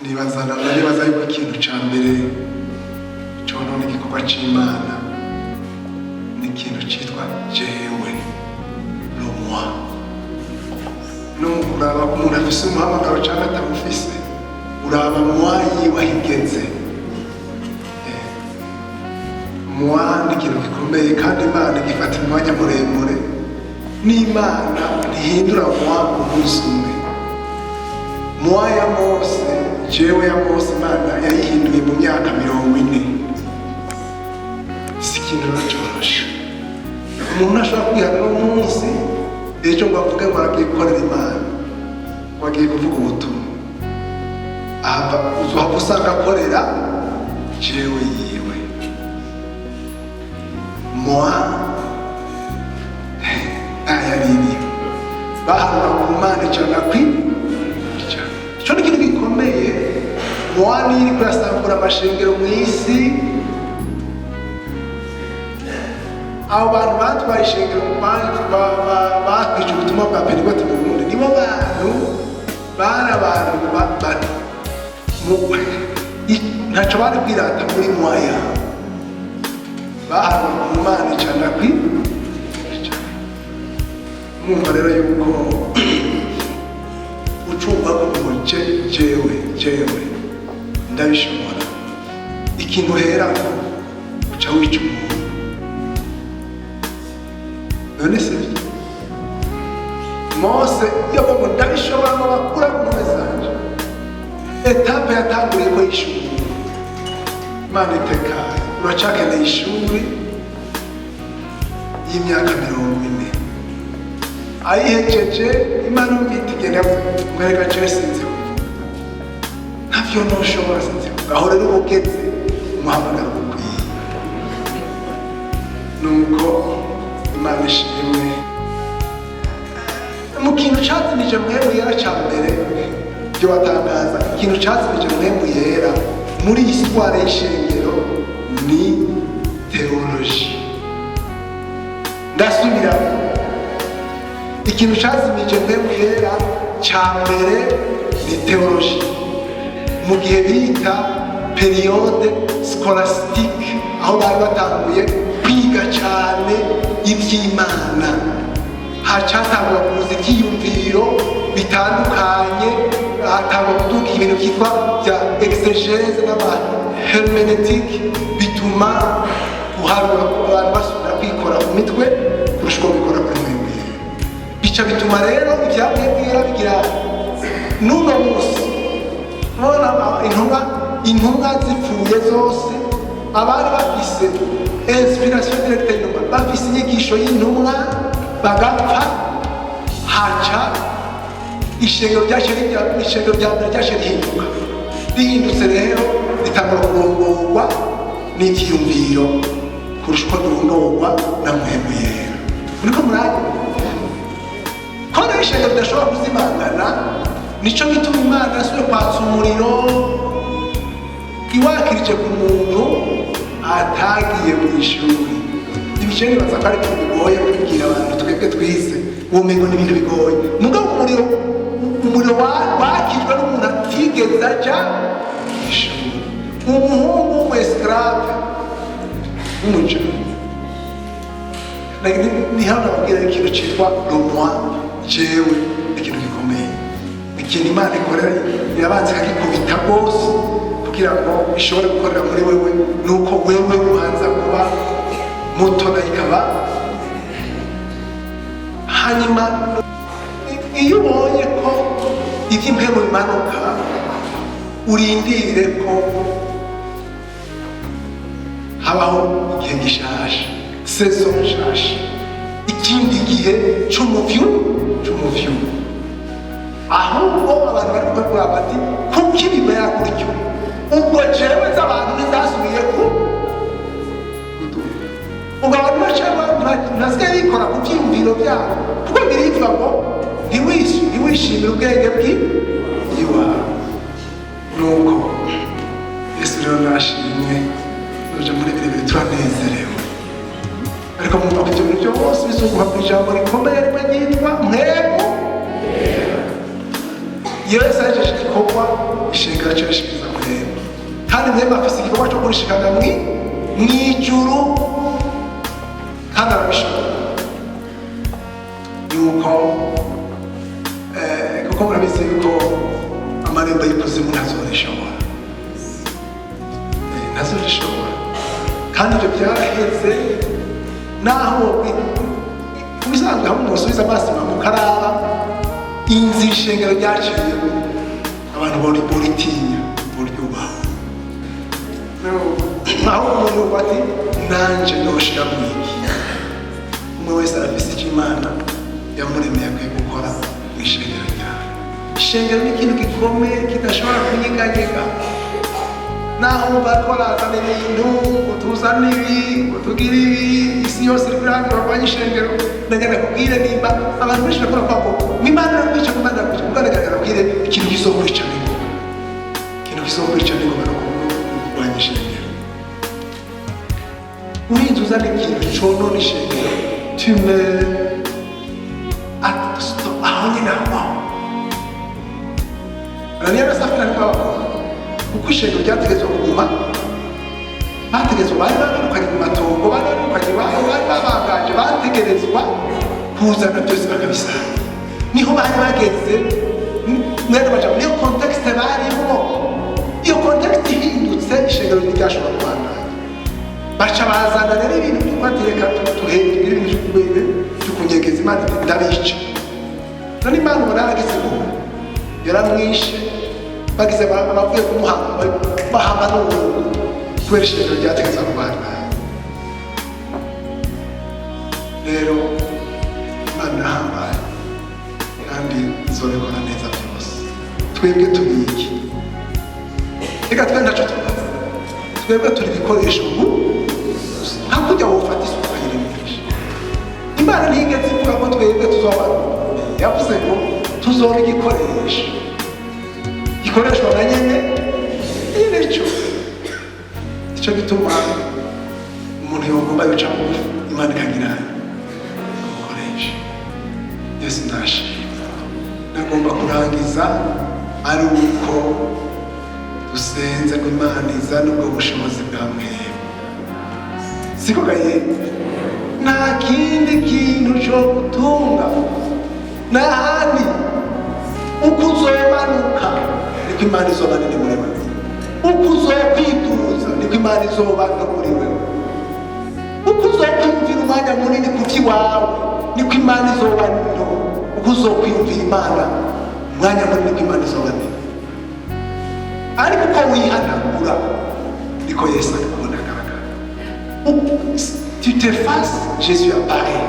nibaza yuko ikintu ca mbere conona igikorwa c'Imana ni ikintu citwa jewe n'umwa. Uraba umuntu afise umuhamagaro canke atamufise, uraba mwa yiwe ahigeze. Mwa ni ikintu gikomeye kandi Imana igifata umwanya muremure. N'Imana ntihindura mwa umunsi umwe. Mwa ya Mose, jewe ya Mose Imana yayihinduye mu myaka 40. Si ikintu nacoroshe. Umuntu ashobora kwihana umunsi ejo ngo avuge ngo agiye gukorera Imana, wagiye kuvuga ubutumwa. Aha uzohava usanga akorera jewe yiwe. Mwa ayariri bahanura ku Mana icana ico ni ikintu gikomeye. Mwa ni iri kurasambura amashengero mu isi. Abo bantu batwaye ishengero batwica ubutumwa bwa Pentekote mu Burundi nibo bantu bari abantu ntaco bari kwirata muri mwaya. Bahanura ku Mana icana mwumva rero yuko ucumba ko jewe ndabishobora. Ikintu herako uca wica umuntu. None se Mose yavuga ndabishobora ngo bakura ku message. Etape yatanguriye ko ishuri. Imana itekaye uracakeneye ishuri y'imyaka 40. Ayihejeje Imana umwitigenda mwereka cyo sinzi ntavyo noshobora sinzi aho rero ubugeze umuhamagaro ukwiye. Nuko Imana ishimwe mu kintu catumije Mpwemu Yera ca mbere byo watangaza. Ikintu catumije Mpwemu Yera muri histoire y'ishengero ni theology. Ndasubira ikintu cazimije Mpwemu Yera ca mbere ni theology. Mu gihe bita periode scolastique, aho bari batanguye kwiga cane ivy'Imana, hacatangura kuza ivyiyumviro bitandukanye, hatangura kuduga ibintu vyitwa vya exegese n'amahermeneutique, bituma guharura abantu basubira kwikora mu mitwe kurusha uko bikora kuri Mpwemu Yera. Bica bituma rero ivya Mpwemu Yera bigira n'uno musi mubona intumwa zipfuye zose, abari bafise inspiration directe y'intumwa, bafise inyigisho y'intumwa bagapfa, haca ishengero rya mbere ryaje rihinduka. Rihindutse rero ritangura kurongorwa n'ivyiyumviro kurusha uko durongorwa na Mpwemu Yera. Uriko muraje ko rero ishengero ridashobora kuzimangana. Nico gituma Imana yasubiye kwatsa umuriro iwakirije ku muntu atagiye mu ishuri. Ibiceri nibaza ko ari ibintu bigoye kubwira abantu twebwe twize ubumengo n'ibintu bigoye. Mugabo umuriro wakijwe n'umuntu atigeze aja mu ishuri. Umuhungu w'umwesclave w'umuja ni hano babwira ikintu citwa romwa jewe, ikintu gikomeye. Ikintu Imana ikorera irabanza ikagikubita rwose kugira ngo ishobore gukorera muri wewe. Nuko wewe ubanza kuba muto nayo ikaba. Hanyuma iyo ubonye ko ivy'impwemu bimanuka, urindire ko habaho igihe gishasha, saison nshasha, ikindi gihe c'umuvyu. Ahubwo abantu bari kubwira bati kuki bimera gutyo, ubwo jewe z'abantu ntizasubiye ubwo abantu ntasigaye bikora ku vyiyumviro vyabo, kuko birivuga ngo ntiwishimire ubwenge bw'iwawe. Nuko Yesu rero nashimwe uje muri biri bintu turanezerewe. Ariko mwumva ko ivyo bintu vyose bizunguka kw'ijambo rikomeye rimwe ryitwa Mpwemu Yera. Yesu ajeje igikorwa ishengero cyo rishikiza Mpwemu, kandi Mpwemu afise igikorwa cyo kurishikana mw'ijuru kandi arabishobora. Yuko kuko murabizi yuko amarembo y'ikuzimu ntazorishobora, ntazorishobora, kandi ibyo byaraheze. Naho ubisanzwe hamwe musubiza amaso mukaraba inzira ishengero ryaciyemo, abantu boritinya boryubaha. Naho umuntu bati nanje noshira mwiki, umwe wese arafise icyo Imana yamuremeye akwiye gukora mu ishengero ryawe. Ishengero ni ikintu gikomeye kidashobora kunyeganyega. Naho bakorazana ibintu utuzana ibi utugira ibi, isi yose iri kurangira barwanya ishengero, ndagana kubwire nimba abantu benshi bakora kwako Imana irakwica, Imana irakwica, ndagana kubwire ikintu kizokwica n'ingo, ikintu kizokwica n'ingo barwanya ishengero. Urinze uzana ikintu conona ishengero, tume aho nyine aho Ananiya na Safira niko bakora, kuko ishengero ryategetswe kuguma, bategetswe, bari babirukanye mu matongo, bari babirukanye iwabo, bari babangaje, bategerezwa kuzana byose bakabisanga. Niho bari bageze mwene bajambo, niyo kontekste barimo. Iyo kontekste ihindutse ishengero ntiryashobora kubandanya. Baca bazana rero ibintu byo kwatereka tuhende ibintu byo kunyegeza Imana ndabica. None Imana barageze ngo yaramwishe, bagize abavuye kumuhamba bahamba n'ubu kubera ishengero ryategetswe kubandanya. Rero Imana irahambaye kandi izobikora neza byose. Twebwe tubiki, reka twe ntacyo tubaza, twebwe turi ibikoresho nka kujya wofata isuka yiremeje. Imana ntigeze ivuga ko twebwe tuzoba, yavuze ngo tuzoba igikoresho gikoreshwa na nyine icyo gituma umuntu yogomba yoca bugufi, Imana ikagira umukoresha. Yesu ndashimye. Nagomba kurangiza ari uko dusenze ngo Imana izane ubwo bushobozi bwa Mpwemu. Siko gaye, nta kindi kintu cyo gutunga n'ahandi. Uko uzomanuka niko Imana izoba nini muri wewe, uko uzokwiduza niko Imana izoba no muri wewe, uko uzokwiyumvira umwanya munini ku by'iwawe niko Imana izoba nto, uko uzokwiyumvira Imana umwanya munini niko Imana izoba nini. Ariko uko wihanagura niko Yesu ari kubona agaragara. Tu te fasses, Jésus apparaît.